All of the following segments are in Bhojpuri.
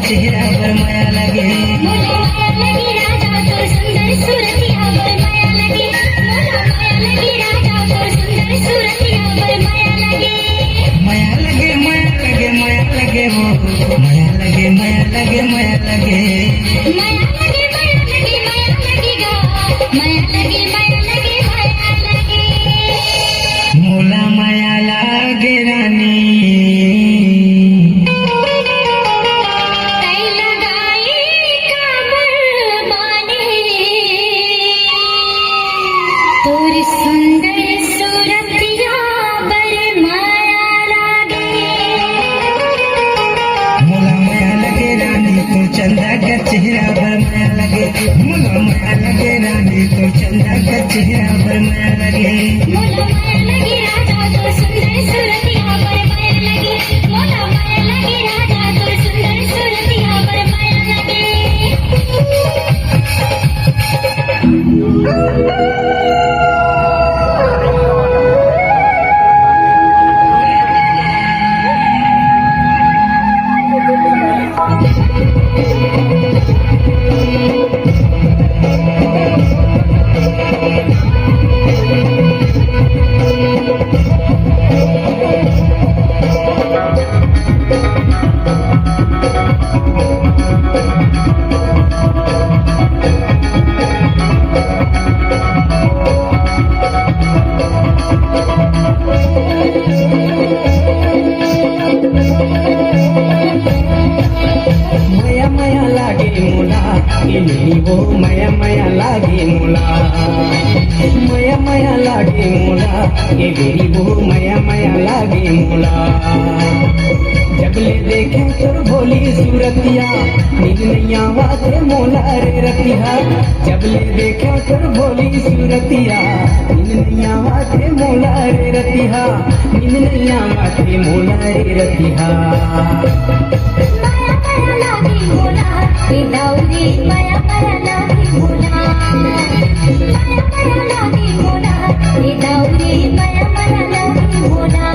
चेहरा पर माया लगे, मोला माया लगी राजा तो सुंदर सूरतिया पर माया लगे, मोला माया लगी राजा तो सुंदर सूरतिया पर माया लगे, माया लगे माया लगे माया लगे हो, माया लगे माया लगे माया लगे, माया लगे माया लगे माया लगेगा, माया लगे माया लगे माया लगे, मोला माया लगे रानी सुंदर सूरतिया पर माया लगे, मोला माया लगे रानी तो चंदा का चेहरा पर माया लगे, मोला माया लगे रानी तो चंदा का चेहरा पर माया लगे, मोला माया लगे राजा तो सुंदर सूरतिया पर माया लगे, मोला माया लगे राजा तो सुंदर सूरतिया पर माया लगे। ए बेरी वो माया माया लागे मोला। जबले देखे तोर भोली सूरतिया नींद नहीं आवाते मोला रे रतिया। जबले देखे तोर भोली सूरतिया नींद नहीं आवाते मोला रे रतिया। नींद नहीं आवाते मोला रे रतिया। माया माया लागी मोला हे दाऊरी माया माया लागी मोला। माया माया लागी मोला हे दाऊरी माया माया लागी मोला।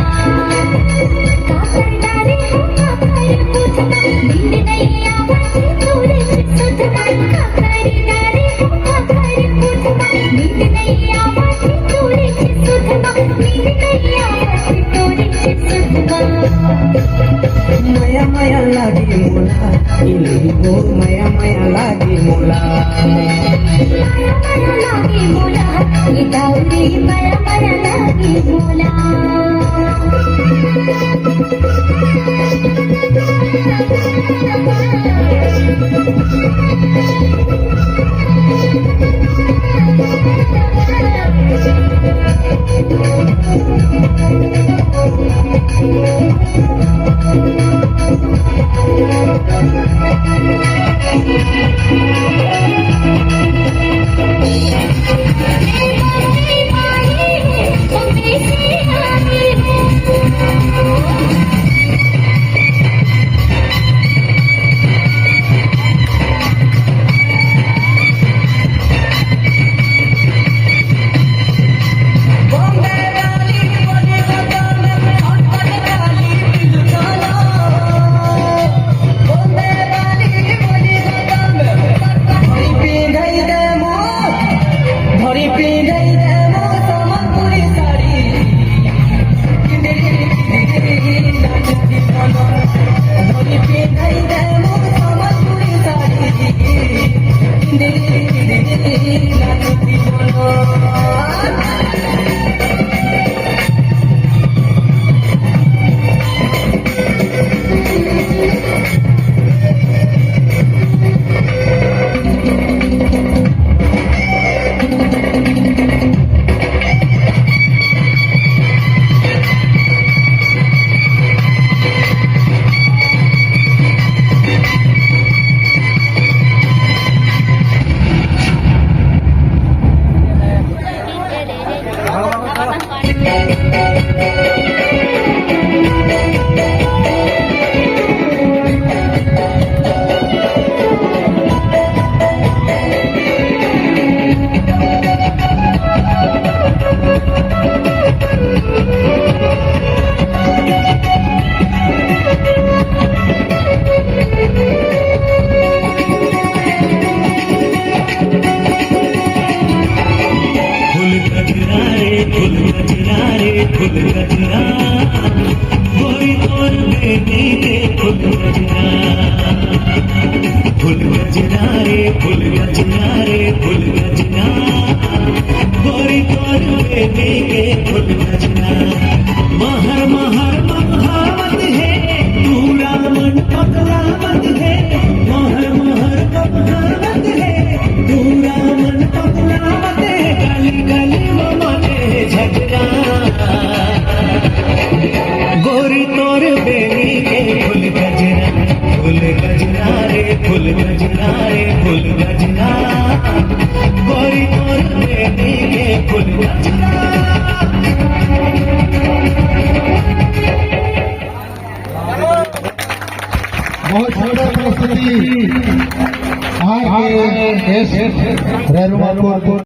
का करणारे हो का करे पूछना नींद नहीं आवाती तोरे से सुधना। का करणारे हो का करे पूछना नींद नहीं आवाती तोरे से सुधना। नींद नहीं आवाती तोरे से सुधना। माया माया लागे मोला इन्हीं वो माया माया लागे मोला। माया माया लागी मोला हे दाऊरी माया माया लागी मोला। फुल गजना रे फुल गजना रे फुल गजना गोरी तोर बेबी के फुल गजना महर महर महावत है पूरा मन पगलावत है महर महर महावत है पूरा मन पगलावत है गली गली में मने झगड़ा गोरी तोर बेबी के फुल गजना रे फुल गजना रे फुल गजना गोरी तोर बेबी के फुल गजना। बहुत सुंदर प्रस्तुति आज के रेणुमा को